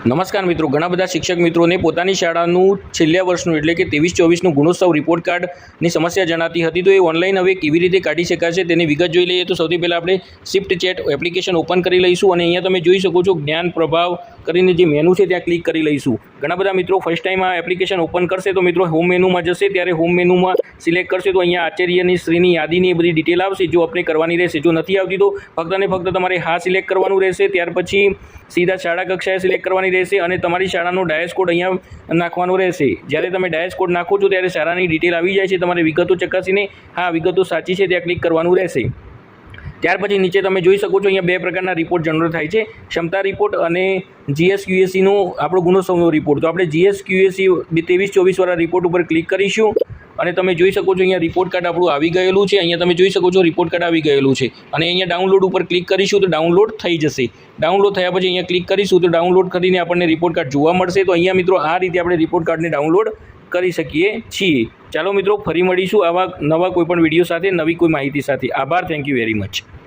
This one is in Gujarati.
નમસ્કાર મિત્રો, ઘણા બધા શિક્ષક મિત્રોને પોતાની શાળાનું છેલ્લા વર્ષનું એટલે કે 23-24નું ગુણોત્સવ રિપોર્ટ કાર્ડની સમસ્યા જણાતી હતી. તો એ ઓનલાઈન હવે કેવી રીતે કાઢી શકાશે તેની વિગત જોઈ લઈએ. તો સૌથી પહેલાં આપણે શિફ્ટ ચેટ એપ્લિકેશન ઓપન કરી લઈશું અને અહીંયા તમે જોઈ શકો છો જ્ઞાન પ્રભાવ કરીને જે મેનુ છે ત્યાં ક્લિક કરી લઈશું. ઘણા બધા મિત્રો ફર્સ્ટ ટાઈમ આ એપ્લિકેશન ઓપન કરશે તો મિત્રો હોમ મેનુમાં જશે, ત્યારે હોમ મેનુમાં સિલેક્ટ કરશે તો અહીંયા આચાર્યની શ્રીની યાદીની બધી ડિટેલ આવશે, જો આપણે કરવાની રહેશે. જો નથી આવતી તો ફક્ત અને ફક્ત તમારે હા સિલેક્ટ કરવાનું રહેશે. ત્યાર પછી સીધા શાળા કક્ષાએ સિલેક્ટ કરવાની રહેશે અને તમારી શાળાનો ડાયસ કોડ અહીંયા નાખવાનો રહેશે. જ્યારે તમે ડાયસ કોડ નાખો છો ત્યારે શાળાની ડિટેલ આવી જાય છે. તમારે વિગતો ચકાસીને હા વિગતો સાચી છે ત્યાં ક્લિક કરવાનું રહેશે. ત્યાર પછી નીચે તમે જોઈ શકો છો અહીંયા બે પ્રકારના રિપોર્ટ જનરેટ થાય છે, ક્ષમતા રિપોર્ટ અને GSQACનો આપણો ગુણોત્સવનો રિપોર્ટ. તો આપણે GSQAC 23-24 વાળા રિપોર્ટ ઉપર ક્લિક કરીશું અને તમે જોઈ શકો છો અહીંયા રિપોર્ટ કાર્ડ આપણું આવી ગયેલું છે. અહીંયા તમે જોઈ શકો છો રિપોર્ટ કાર્ડ આવી ગયેલું છે અને અહીંયા ડાઉનલોડ ઉપર ક્લિક કરીશું તો ડાઉનલોડ થઈ જશે. ડાઉનલોડ થયા પછી અહીંયા ક્લિક કરીશું તો ડાઉનલોડ કરીને આપણને રિપોર્ટ કાર્ડ જોવા મળશે. તો અહીંયા મિત્રો આ રીતે આપણે રિપોર્ટ કાર્ડને ડાઉનલોડ કરી શકીએ છીએ. ચાલો મિત્રો, ફરી મળીશું આવા નવા કોઈ પણ વિડીયો સાથે, નવી કોઈ માહિતી સાથે. આભાર. Thank you very much.